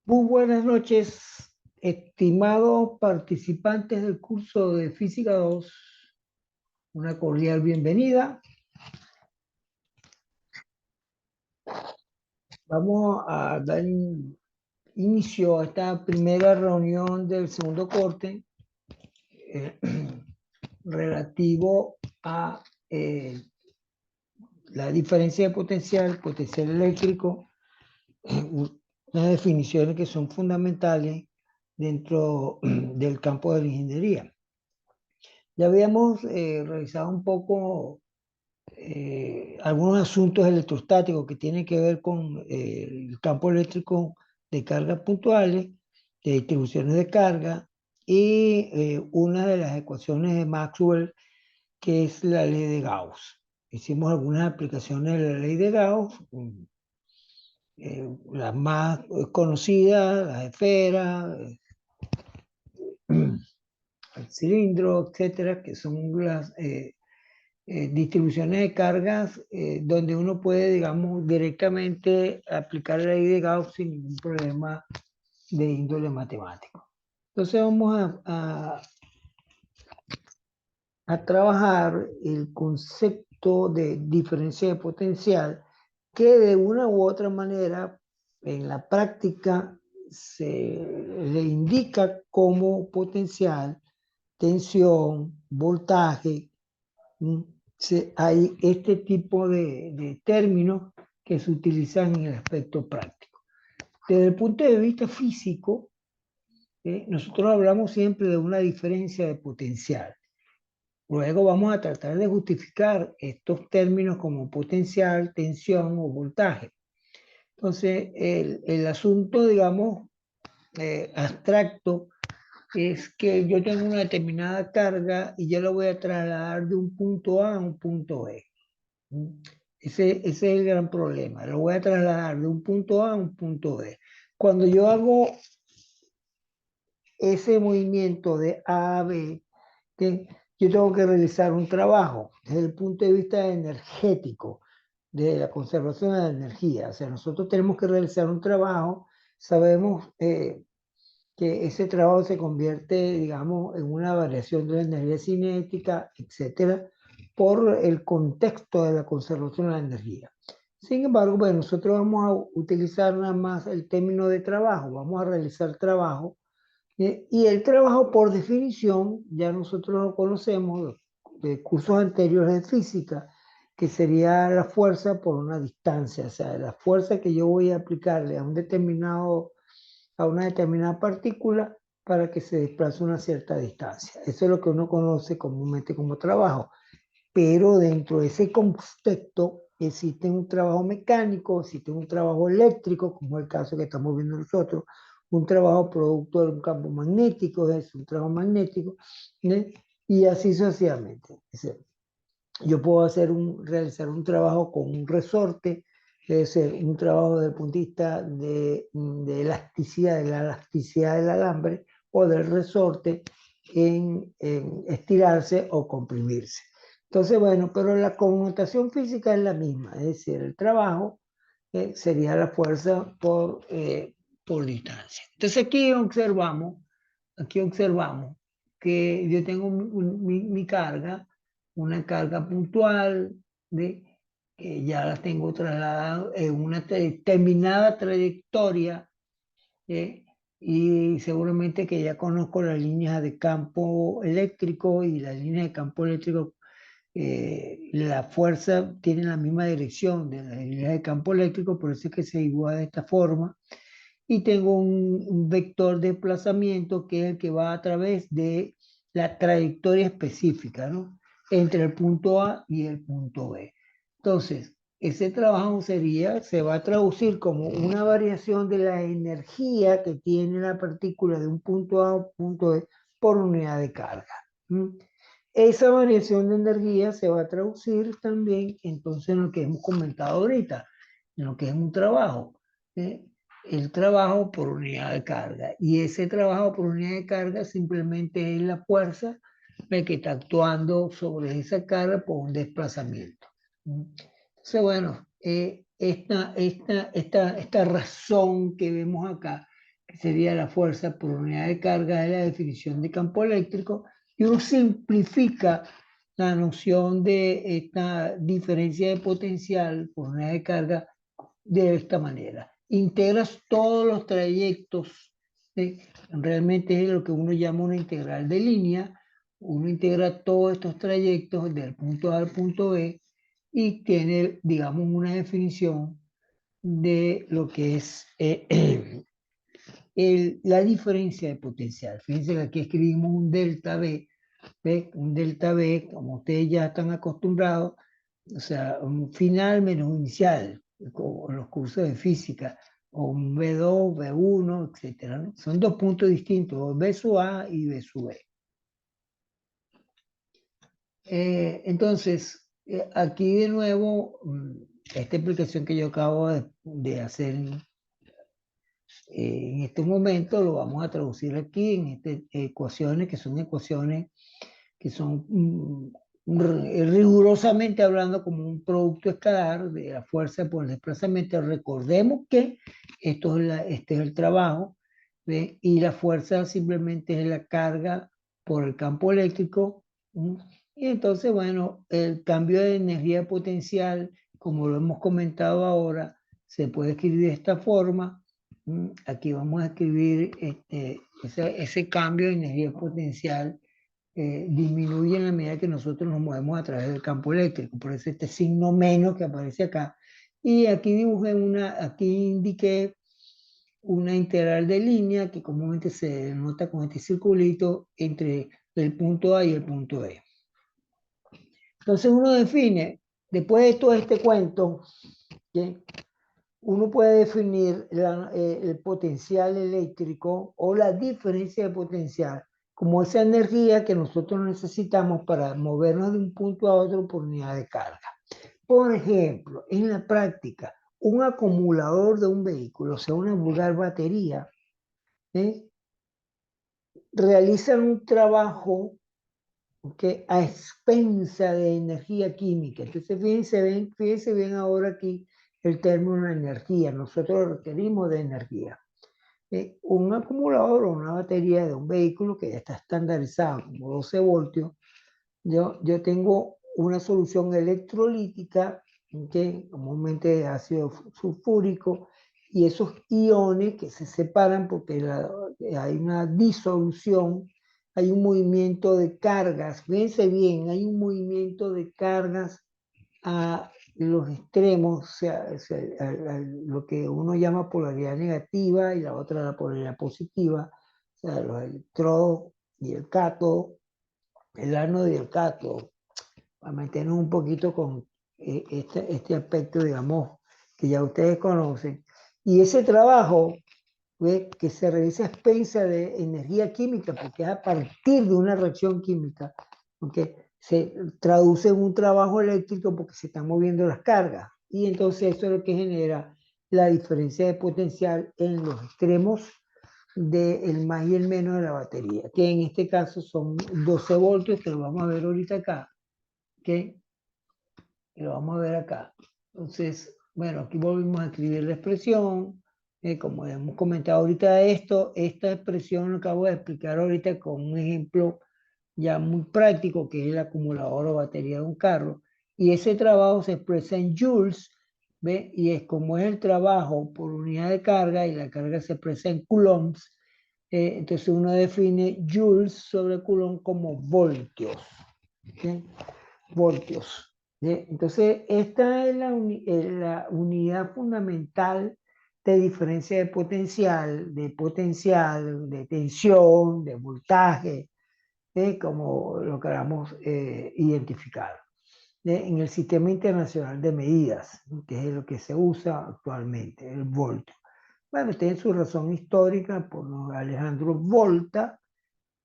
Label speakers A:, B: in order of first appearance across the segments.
A: Muy buenas noches, estimados participantes del curso de Física 2. Una cordial bienvenida. Vamos a dar inicio a esta primera reunión del segundo corte eh, relativo a la diferencia de potencial eléctrico, unas definiciones que son fundamentales dentro del campo de la ingeniería. Ya habíamos revisado un poco algunos asuntos electrostáticos que tienen que ver con el campo eléctrico de cargas puntuales, de distribuciones de carga y una de las ecuaciones de Maxwell, que es la ley de Gauss. Hicimos algunas aplicaciones de la ley de Gauss, las más conocidas, las esferas, el cilindro, etcétera, que son las distribuciones de cargas donde uno puede, digamos, directamente aplicar la ley de Gauss sin ningún problema de índole matemático. Entonces vamos a trabajar el concepto de diferencia de potencial que de una u otra manera en la práctica se le indica como potencial, tensión, voltaje. Hay este tipo de términos que se utilizan en el aspecto práctico. Desde el punto de vista físico, nosotros hablamos siempre de una diferencia de potencial. Luego vamos a tratar de justificar estos términos como potencial, tensión o voltaje. Entonces, el asunto, digamos, abstracto es que yo tengo una determinada carga y yo la voy a trasladar de un punto A a un punto B. Ese es el gran problema. Lo voy a trasladar de un punto A a un punto B. Cuando yo hago ese movimiento de A a B, yo tengo que realizar un trabajo desde el punto de vista energético, de la conservación de la energía. O sea, nosotros tenemos que realizar un trabajo, sabemos que ese trabajo se convierte, digamos, en una variación de la energía cinética, etcétera, por el contexto de la conservación de la energía. Sin embargo, bueno, nosotros vamos a utilizar nada más el término de trabajo, vamos a realizar trabajo, y el trabajo por definición, ya nosotros lo conocemos de cursos anteriores de física, que sería la fuerza por una distancia, o sea, la fuerza que yo voy a aplicarle a una determinada partícula para que se desplace una cierta distancia. Eso es lo que uno conoce comúnmente como trabajo. Pero dentro de ese contexto existe un trabajo mecánico, existe un trabajo eléctrico, como es el caso que estamos viendo nosotros, un trabajo producto de un campo magnético, es un trabajo magnético, ¿sí? Y así sucesivamente. Yo puedo realizar un trabajo con un resorte, debe ser un trabajo desde el punto de vista de elasticidad, de la elasticidad del alambre o del resorte en estirarse o comprimirse. Entonces, bueno, pero la connotación física es la misma, es decir, el trabajo sería la fuerza por distancia. Entonces aquí observamos que yo tengo mi carga, una carga puntual que ya la tengo trasladada en una determinada trayectoria, eh, y seguramente que ya conozco las líneas de campo eléctrico y las líneas de campo eléctrico, la fuerza tiene la misma dirección de las líneas de campo eléctrico, por eso es que se iguala de esta forma. Y tengo un vector de desplazamiento que es el que va a través de la trayectoria específica, ¿no? Entre el punto A y el punto B. Entonces, ese trabajo se va a traducir como una variación de la energía que tiene la partícula de un punto A a un punto B por unidad de carga. Esa variación de energía se va a traducir también entonces en lo que hemos comentado ahorita, en lo que es un trabajo. ¿eh? El trabajo por unidad de carga. Y ese trabajo por unidad de carga simplemente es la fuerza que está actuando sobre esa carga por un desplazamiento. Entonces, bueno, esta razón que vemos acá que sería la fuerza por unidad de carga de la definición de campo eléctrico, y uno simplifica la noción de esta diferencia de potencial por unidad de carga de esta manera. Integras todos los trayectos, ¿sí? Realmente es lo que uno llama una integral de línea. Uno integra todos estos trayectos del punto A al punto B y tiene, digamos, una definición de lo que es la diferencia de potencial. Fíjense que aquí escribimos un delta B, ¿ve? Un delta B, como ustedes ya están acostumbrados, o sea, un final menos un inicial, como en los cursos de física, o un B2, B1, etcétera, ¿no? Son dos puntos distintos, B sub A y B sub B. Entonces, aquí de nuevo, esta explicación que yo acabo de hacer en este momento lo vamos a traducir aquí en estas ecuaciones, que son ecuaciones que son rigurosamente hablando como un producto escalar de la fuerza por el desplazamiento. Recordemos que este es el trabajo, ¿ve? Y la fuerza simplemente es la carga por el campo eléctrico. Y entonces, bueno, el cambio de energía potencial, como lo hemos comentado ahora, se puede escribir de esta forma. Aquí vamos a escribir ese cambio de energía potencial disminuye en la medida que nosotros nos movemos a través del campo eléctrico. Por eso este signo menos que aparece acá. Y aquí dibujé aquí indiqué una integral de línea que comúnmente se denota con este circulito entre el punto A y el punto B. Entonces uno define, después de todo este cuento, ¿sí? Uno puede definir el potencial eléctrico o la diferencia de potencial como esa energía que nosotros necesitamos para movernos de un punto a otro por unidad de carga. Por ejemplo, en la práctica, un acumulador de un vehículo, o sea, una vulgar batería, ¿eh? Realizan un trabajo que a expensa de energía química. Entonces, fíjense bien ahora aquí el término energía. Nosotros requerimos de energía. Un acumulador o una batería de un vehículo que ya está estandarizado como 12 voltios, yo tengo una solución electrolítica que comúnmente es ácido sulfúrico, y esos iones que se separan porque hay una disolución, hay un movimiento de cargas, fíjense bien, hay un movimiento de cargas a los extremos, o sea, lo que uno llama polaridad negativa y la otra la polaridad positiva, o sea, los electrodos y el cátodo, el ánodo y el cátodo, para meternos un poquito con este aspecto, digamos, que ya ustedes conocen. Y ese trabajo, ¿ve? Que se realiza a expensa de energía química, porque es a partir de una reacción química, porque se traduce en un trabajo eléctrico porque se están moviendo las cargas. Y entonces eso es lo que genera la diferencia de potencial en los extremos del más y el menos de la batería, que en este caso son 12 voltios, que lo vamos a ver ahorita acá, que lo vamos a ver acá. Entonces, bueno, aquí volvimos a escribir la expresión. Como hemos comentado ahorita esta expresión lo acabo de explicar ahorita con un ejemplo ya muy práctico, que es el acumulador o batería de un carro. Y ese trabajo se expresa en joules, ¿ve? Y es como es el trabajo por unidad de carga y la carga se expresa en coulombs. Entonces uno define joules sobre coulomb como voltios. ¿Sí? Voltios. ¿Sí? Entonces, esta es la unidad fundamental de diferencia de potencial, de tensión, de voltaje, como lo queramos identificar. En el Sistema Internacional de Medidas, que es lo que se usa actualmente, el voltio. Bueno, tiene su razón histórica por Alejandro Volta,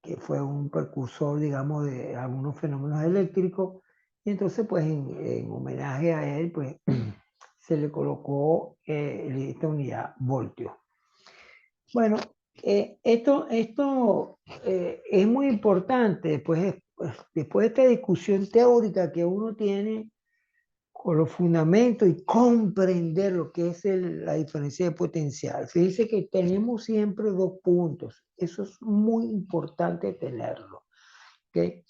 A: que fue un precursor, digamos, de algunos fenómenos eléctricos, y entonces, pues, en homenaje a él, pues, se le colocó esta unidad voltio. Bueno, esto es muy importante, después de esta discusión teórica que uno tiene con los fundamentos y comprender lo que es la diferencia de potencial. Fíjense que tenemos siempre dos puntos. Eso es muy importante tenerlo. ¿Okay?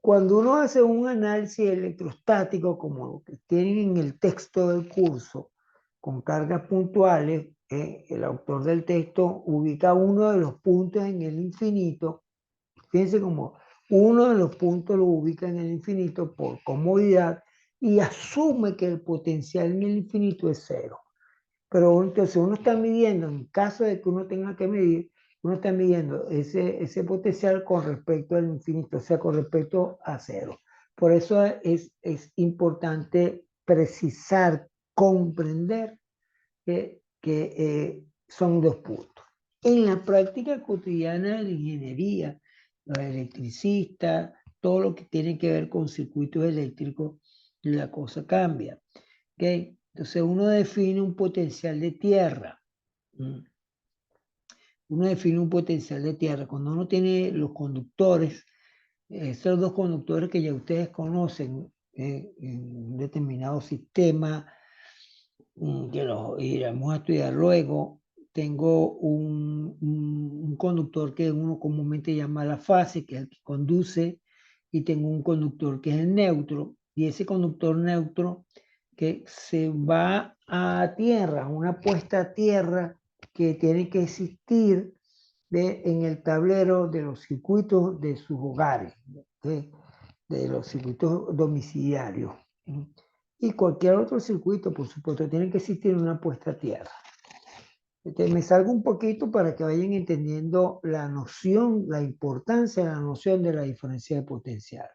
A: Cuando uno hace un análisis electrostático, como lo que tienen en el texto del curso, con cargas puntuales, el autor del texto ubica uno de los puntos en el infinito. Fíjense como uno de los puntos lo ubica en el infinito por comodidad y asume que el potencial en el infinito es cero. Pero entonces uno está midiendo, en caso de que uno tenga que medir, uno está midiendo ese potencial con respecto al infinito, o sea, con respecto a cero. Por eso es importante precisar, comprender que son dos puntos. En la práctica cotidiana de la ingeniería, los electricistas, todo lo que tiene que ver con circuitos eléctricos, la cosa cambia. ¿Okay? Entonces uno define un potencial de tierra. Uno define un potencial de tierra. Cuando uno tiene los conductores, esos dos conductores que ya ustedes conocen en un determinado sistema, que los iremos a estudiar luego. Tengo un conductor que uno comúnmente llama la fase, que es el que conduce, y tengo un conductor que es el neutro, y ese conductor neutro que se va a tierra, una puesta a tierra que tiene que existir en el tablero de los circuitos de sus hogares, de los circuitos domiciliarios. Y cualquier otro circuito, por supuesto, tiene que existir una puesta a tierra. Me salgo un poquito para que vayan entendiendo la noción, la importancia de la noción de la diferencia de potencial.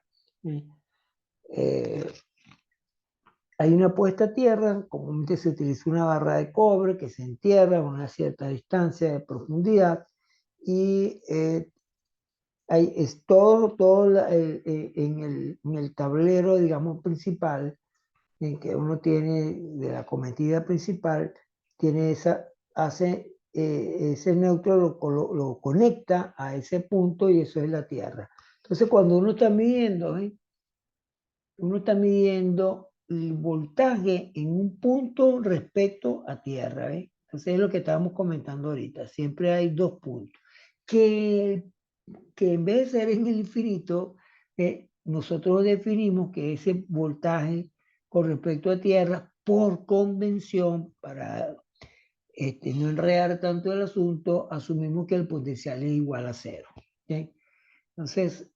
A: Hay una puesta a tierra, comúnmente se utiliza una barra de cobre que se entierra a una cierta distancia de profundidad y es todo en el tablero, digamos, principal, en que uno tiene de la cometida principal, tiene ese neutro lo conecta a ese punto y eso es la Tierra. Entonces cuando uno está midiendo el voltaje en un punto respecto a Tierra. Entonces es lo que estábamos comentando ahorita, siempre hay dos puntos. Que en vez de ser en el infinito, nosotros definimos que ese voltaje con respecto a tierra, por convención, para no enredar tanto el asunto, asumimos que el potencial es igual a cero. ¿Okay? Entonces,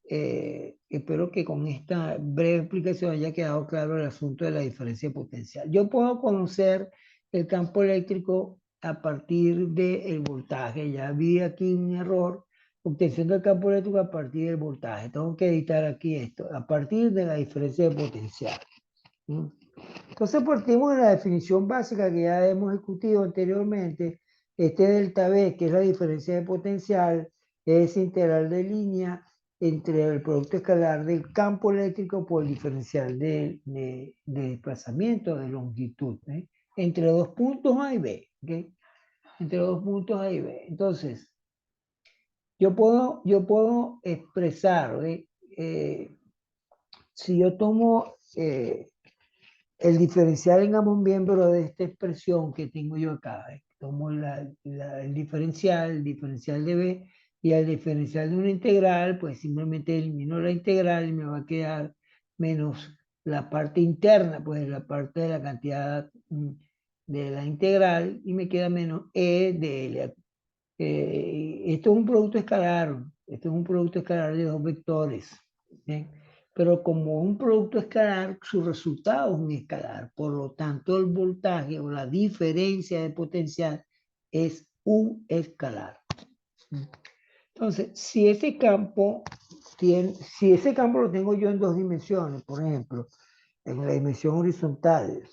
A: espero que con esta breve explicación haya quedado claro el asunto de la diferencia de potencial. Yo puedo conocer el campo eléctrico a partir del voltaje. Ya vi aquí un error. Obtención del campo eléctrico a partir del voltaje. Tengo que editar aquí esto. A partir de la diferencia de potencial. Entonces partimos de la definición básica que ya hemos discutido anteriormente. Este delta V, que es la diferencia de potencial, es integral de línea entre el producto escalar del campo eléctrico por el diferencial de desplazamiento, de longitud, entre dos puntos A y B. ¿Okay? Entre dos puntos A y B. Entonces, yo puedo expresar, si yo tomo el diferencial en ambos miembros de esta expresión que tengo yo acá, tomo el diferencial de B, y al diferencial de una integral, pues simplemente elimino la integral y me va a quedar menos la parte interna, pues la parte de la cantidad de la integral, y me queda menos E de L. Esto es un producto escalar, esto es un producto escalar de dos vectores. ¿Bien? Pero como un producto escalar, su resultado es un escalar. Por lo tanto, el voltaje o la diferencia de potencial es un escalar. Entonces, si ese campo lo tengo yo en dos dimensiones, por ejemplo, en la dimensión horizontal,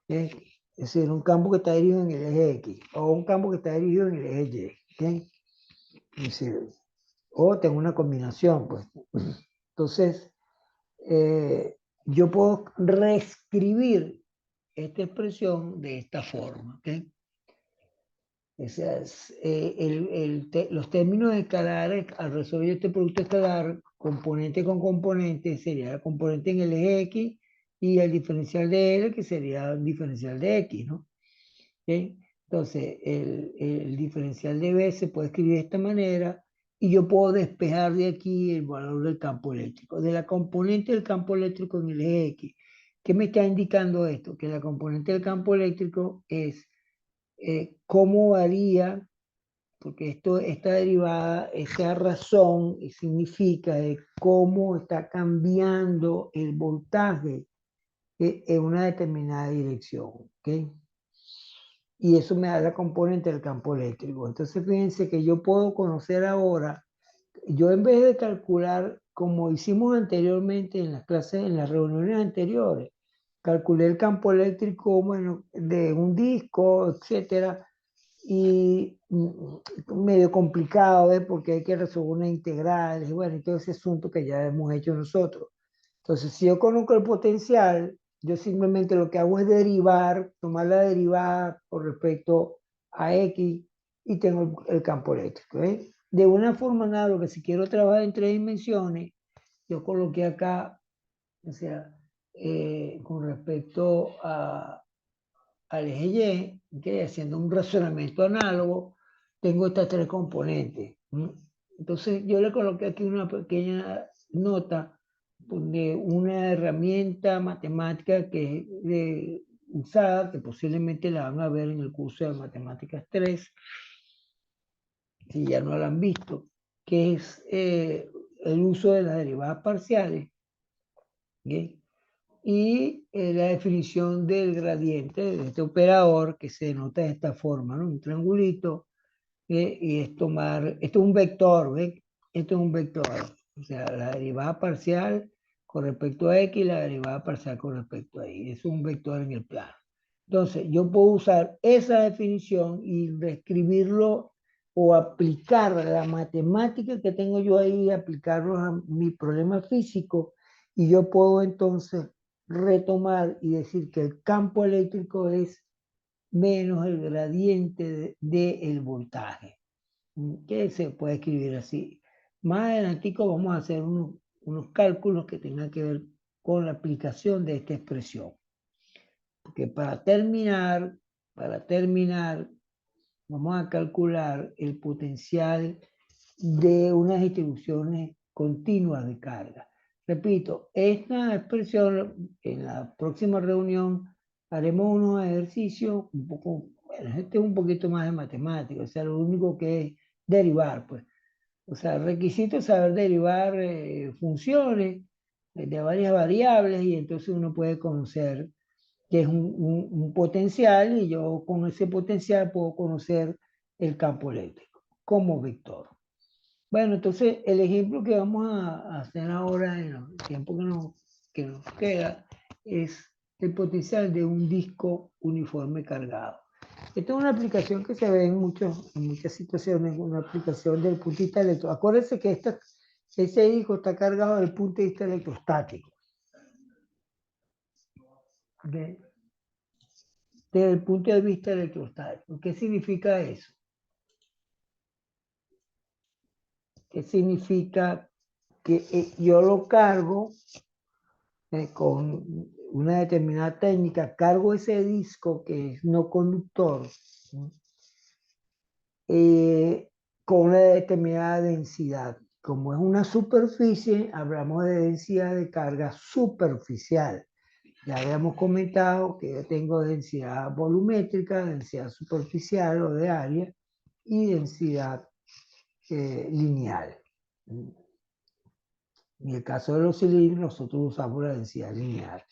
A: ¿okay? Es decir, un campo que está dirigido en el eje X o un campo que está dirigido en el eje Y. ¿Okay? Es decir, o tengo una combinación, pues. Entonces, yo puedo reescribir esta expresión de esta forma. ¿Okay? O sea, los términos escalares, al resolver este producto escalar, componente con componente, sería el componente en el eje X y el diferencial de L, que sería el diferencial de X, ¿no? ¿Ok? Entonces, el diferencial de B se puede escribir de esta manera y yo puedo despejar de aquí el valor del campo eléctrico, de la componente del campo eléctrico en el eje X. ¿Qué me está indicando esto? Que la componente del campo eléctrico es cómo varía, porque esta derivada, esa razón significa de cómo está cambiando el voltaje en una determinada dirección, ¿ok? Y eso me da la componente del campo eléctrico. Entonces, fíjense que yo puedo conocer ahora, yo en vez de calcular como hicimos anteriormente en las clases, en las reuniones anteriores, calculé el campo eléctrico, bueno, de un disco, etcétera, y medio complicado, ¿eh? Porque hay que resolver una integral, y bueno, y todo ese asunto que ya hemos hecho nosotros. Entonces, si yo conozco el potencial, yo simplemente lo que hago es derivar, tomar la derivada con respecto a X y tengo el campo eléctrico, ¿eh? De una forma análoga, si quiero trabajar en tres dimensiones, yo coloqué acá, o sea, con respecto al eje Y, ¿okay? Haciendo un razonamiento análogo, tengo estas tres componentes. Entonces yo le coloqué aquí una pequeña nota de una herramienta matemática que es usada, que posiblemente la van a ver en el curso de Matemáticas 3, si ya no la han visto, que es el uso de las derivadas parciales, ¿okay? Y la definición del gradiente de este operador que se denota de esta forma, ¿no? Un triangulito, y es tomar, esto es un vector, ¿ves? Esto es un vector, o sea, la derivada parcial con respecto a X y la derivada parcial con respecto a Y, es un vector en el plano. Entonces, yo puedo usar esa definición y reescribirlo o aplicar la matemática que tengo yo ahí, aplicarlo a mi problema físico, y yo puedo entonces retomar y decir que el campo eléctrico es menos el gradiente del voltaje, que se puede escribir así. Más adelantico vamos a hacer unos cálculos que tengan que ver con la aplicación de esta expresión. Porque para terminar, vamos a calcular el potencial de unas distribuciones continuas de carga. Repito, esta expresión, en la próxima reunión haremos unos ejercicios un poco, bueno, este es un poquito más de matemática, o sea, lo único que es derivar, pues. O sea, requisito es saber derivar funciones de varias variables y entonces uno puede conocer que es un potencial y yo con ese potencial puedo conocer el campo eléctrico como vector. Bueno, entonces el ejemplo que vamos a hacer ahora en el tiempo que nos queda es el potencial de un disco uniforme cargado. Esta es una aplicación que se ve en muchas situaciones, una aplicación del punto de vista electro. Acuérdense que ese disco está cargado desde el punto de vista electrostático. ¿Okay? Desde el punto de vista electrostático. ¿Qué significa eso? ¿Qué significa que yo lo cargo con una determinada técnica, cargo ese disco que es no conductor, ¿no? Con una determinada densidad? Como es una superficie, hablamos de densidad de carga superficial. Ya habíamos comentado que yo tengo densidad volumétrica, densidad superficial o de área y densidad lineal. En el caso de los cilindros, nosotros usamos la densidad lineal.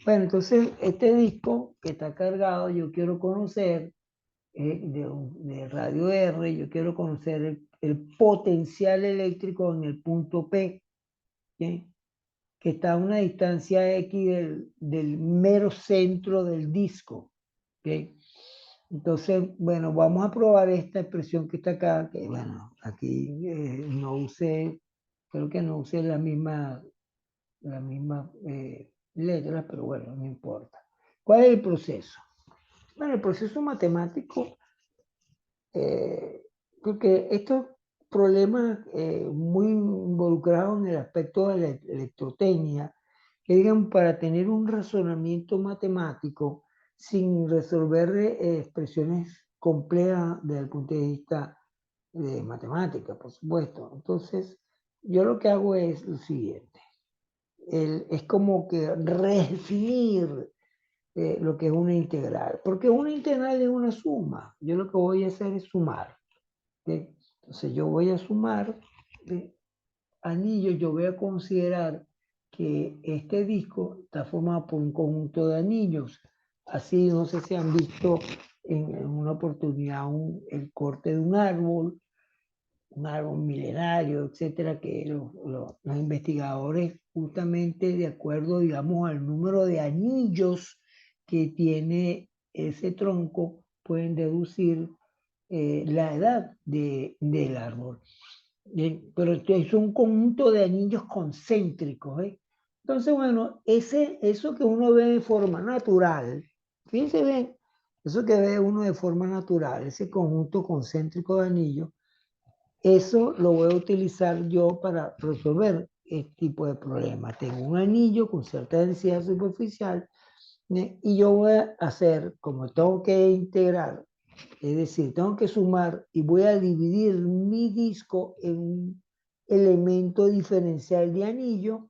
A: Bueno, entonces este disco que está cargado, yo quiero conocer de radio R, yo quiero conocer el potencial eléctrico en el punto P, ¿sí? Que está a una distancia X del mero centro del disco. ¿Okay? Entonces, bueno, vamos a probar esta expresión que está acá, que bueno, aquí no usé, creo que no usé la misma letra, pero bueno, no importa. ¿Cuál es el proceso? Bueno, el proceso matemático, porque estos problemas muy involucrados en el aspecto de la electrotecnia que digan para tener un razonamiento matemático sin resolver expresiones complejas desde el punto de vista de matemática, por supuesto. Entonces, yo lo que hago es lo siguiente. Es como que redefinir lo que es una integral, porque una integral es una suma. Yo lo que voy a hacer es sumar. ¿Ok? Entonces yo voy a sumar anillos, yo voy a considerar que este disco está formado por un conjunto de anillos. Así, no sé si han visto en una oportunidad el corte de un árbol milenario, etcétera, que los investigadores, justamente de acuerdo, digamos, al número de anillos que tiene ese tronco, pueden deducir la edad del árbol. Bien, pero es un conjunto de anillos concéntricos, ¿eh? Entonces, bueno, eso que uno ve de forma natural, fíjense bien, eso que ve uno de forma natural, ese conjunto concéntrico de anillos, eso lo voy a utilizar yo para resolver este tipo de problemas. Tengo un anillo con cierta densidad superficial, ¿eh? Y yo voy a hacer, como tengo que integrar, es decir, tengo que sumar y voy a dividir mi disco en un elemento diferencial de anillo,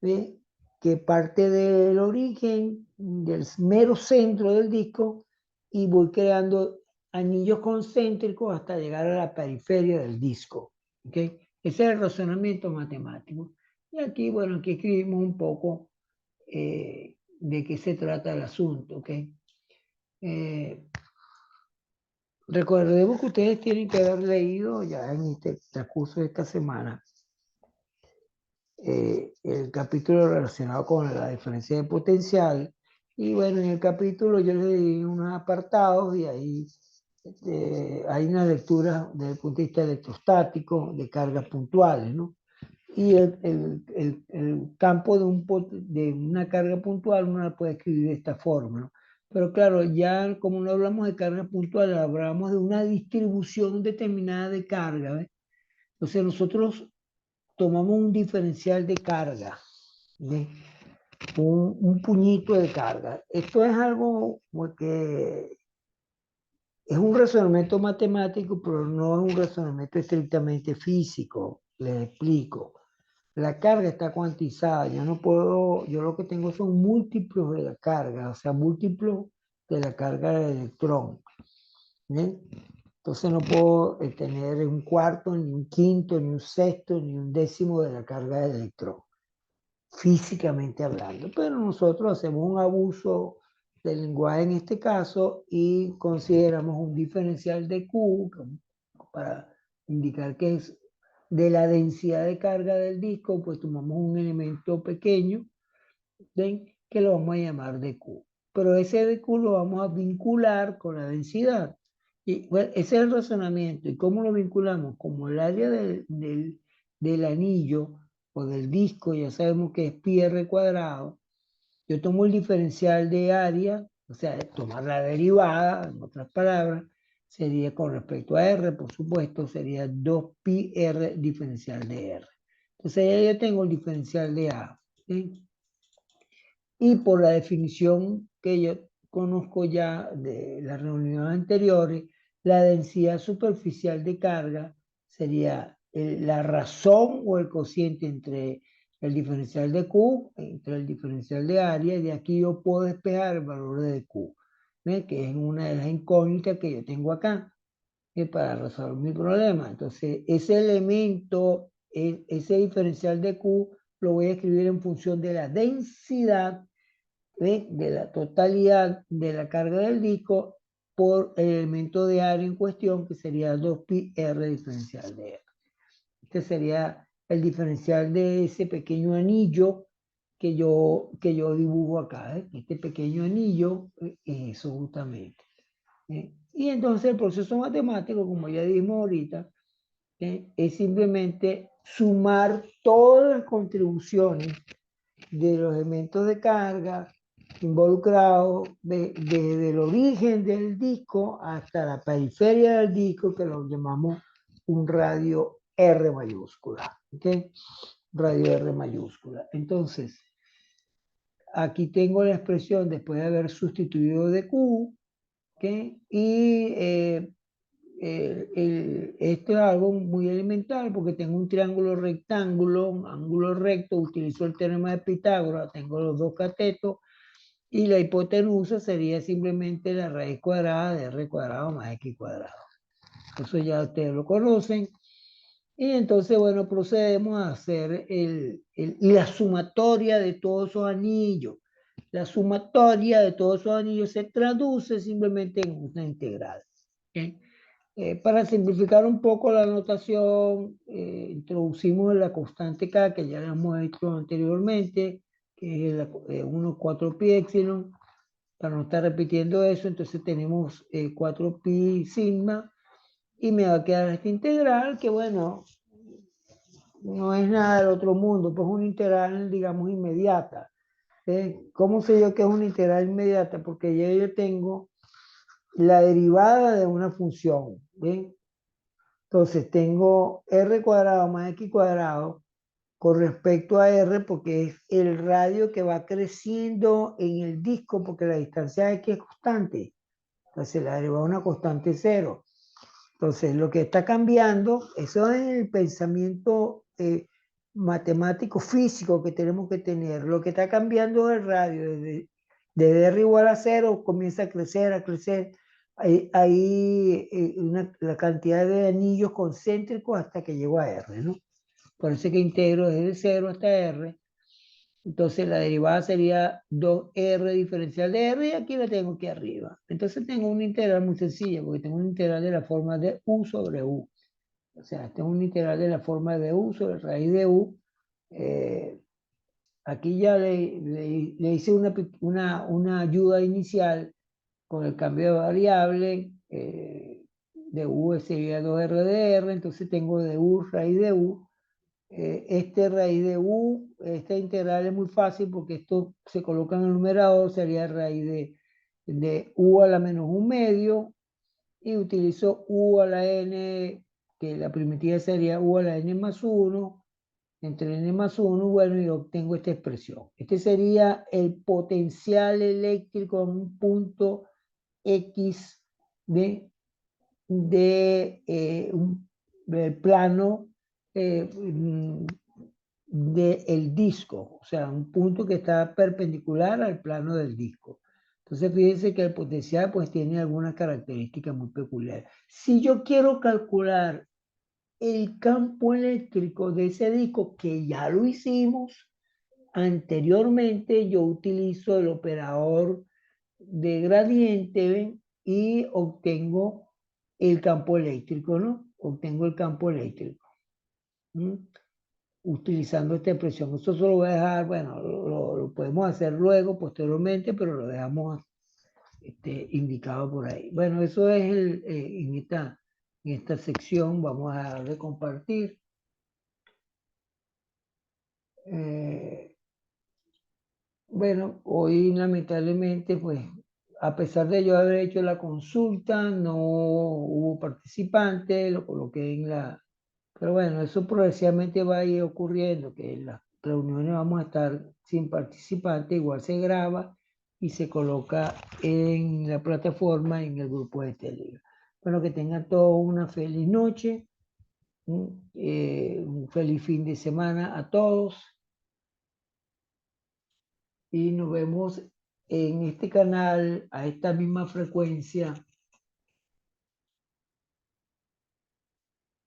A: ¿ve? Que parte del origen, del mero centro del disco, y voy creando anillos concéntricos hasta llegar a la periferia del disco. ¿Okay? Ese es el razonamiento matemático. Y aquí, bueno, aquí escribimos un poco de qué se trata el asunto. ¿Okay? Recordemos que ustedes tienen que haber leído ya en este transcurso de esta semana el capítulo relacionado con la diferencia de potencial. Y bueno, en el capítulo yo les di unos apartados y ahí hay una lectura desde el punto de vista electrostático de cargas puntuales, ¿no? Y el campo de una carga puntual uno la puede escribir de esta forma, ¿no? Pero claro, ya como no hablamos de carga puntual, hablamos de una distribución determinada de carga, ¿ves? Entonces nosotros tomamos un diferencial de carga, ¿ves? Un puñito de carga. Esto es algo que es un razonamiento matemático, pero no es un razonamiento estrictamente físico. Les explico. La carga está cuantizada, yo no puedo, yo lo que tengo son múltiplos de la carga, o sea, múltiplos de la carga del electrón. ¿Bien? Entonces no puedo tener un cuarto, ni un quinto, ni un sexto, ni un décimo de la carga del electrón, físicamente hablando. Pero nosotros hacemos un abuso del lenguaje en este caso y consideramos un diferencial de Q para indicar que es de la densidad de carga del disco, pues tomamos un elemento pequeño, ¿ven? Que lo vamos a llamar de Q. Pero ese de Q lo vamos a vincular con la densidad. Y bueno, ese es el razonamiento. ¿Y cómo lo vinculamos? Como el área del anillo o del disco, ya sabemos que es pi r cuadrado. Yo tomo el diferencial de área, o sea, tomar la derivada, en otras palabras, sería con respecto a R, por supuesto, sería 2pi R diferencial de R. Entonces ya yo tengo el diferencial de A. ¿Sí? Y por la definición que yo conozco ya de las reuniones anteriores, la densidad superficial de carga sería la razón o el cociente entre el diferencial de Q, entre el diferencial de área, y de aquí yo puedo despejar el valor de Q, ¿ve? Que es una de las incógnitas que yo tengo acá para resolver mi problema. Entonces, ese elemento, ese diferencial de Q, lo voy a escribir en función de la densidad de la totalidad de la carga del disco por el elemento de área en cuestión, que sería 2pi r diferencial de R. Este sería el diferencial de ese pequeño anillo que yo dibujo acá. Este pequeño anillo, eso justamente. Y entonces el proceso matemático, como ya dijimos ahorita, es simplemente sumar todas las contribuciones de los elementos de carga involucrados desde el origen del disco hasta la periferia del disco, que lo llamamos un radio R mayúscula. ¿Okay? Radio R mayúscula. Entonces, aquí tengo la expresión después de haber sustituido de Q, ¿ok? Y esto es algo muy elemental porque tengo un triángulo rectángulo, un ángulo recto, utilizo el teorema de Pitágoras, tengo los dos catetos y la hipotenusa sería simplemente la raíz cuadrada de r cuadrado más x cuadrado. Eso ya ustedes lo conocen. Y entonces, bueno, procedemos a hacer la sumatoria de todos esos anillos. La sumatoria de todos esos anillos se traduce simplemente en una integral. ¿Okay? Para simplificar un poco la notación, introducimos la constante K, que ya la hemos hecho anteriormente, que es 1 4 pi epsilon. Para no estar repitiendo eso, entonces tenemos 4 pi sigma, y me va a quedar esta integral, que bueno, no es nada del otro mundo, pues una integral, digamos, inmediata. ¿Cómo sé yo que es una integral inmediata? Porque yo tengo la derivada de una función. ¿Ven? Entonces tengo r cuadrado más x cuadrado con respecto a r, porque es el radio que va creciendo en el disco, porque la distancia x es constante. Entonces la derivada es una constante cero. Entonces lo que está cambiando, eso es el pensamiento matemático físico que tenemos que tener. Lo que está cambiando es el radio. Desde r igual a cero comienza a crecer, a crecer. Hay la cantidad de anillos concéntricos hasta que llego a R, ¿no? Por eso que integro desde 0 hasta R. Entonces la derivada sería 2R diferencial de R y aquí la tengo aquí arriba. Entonces tengo una integral muy sencilla porque tengo una integral de la forma de U sobre U. O sea, tengo una integral de la forma de U sobre raíz de U. Aquí ya le hice una ayuda inicial con el cambio de variable. De U sería 2R de R, entonces tengo de U raíz de U. Este raíz de U, esta integral es muy fácil porque esto se coloca en el numerador, sería raíz de U a la menos 1 medio, y utilizo U a la n, que la primitiva sería U a la n más 1, entre n más 1, bueno, y obtengo esta expresión. Este sería el potencial eléctrico en un punto X de del plano del disco, o sea, un punto que está perpendicular al plano del disco. Entonces, fíjense que el potencial pues tiene algunas características muy peculiares. Si yo quiero calcular el campo eléctrico de ese disco, que ya lo hicimos anteriormente, yo utilizo el operador de gradiente, ¿ven? Y obtengo el campo eléctrico, ¿no? Obtengo el campo eléctrico. ¿Mm? Utilizando esta expresión. Esto solo voy a dejar, bueno, lo podemos hacer luego, posteriormente, pero lo dejamos indicado por ahí. Bueno, eso es en esta sección. Vamos a dejar de compartir. Bueno, hoy lamentablemente, pues, a pesar de yo haber hecho la consulta, no hubo participantes, lo coloqué en la... Pero bueno, eso progresivamente va a ir ocurriendo, que en las reuniones vamos a estar sin participantes, igual se graba y se coloca en la plataforma, en el grupo de Telegram. Bueno, que tengan todos una feliz noche, un feliz fin de semana a todos. Y nos vemos en este canal a esta misma frecuencia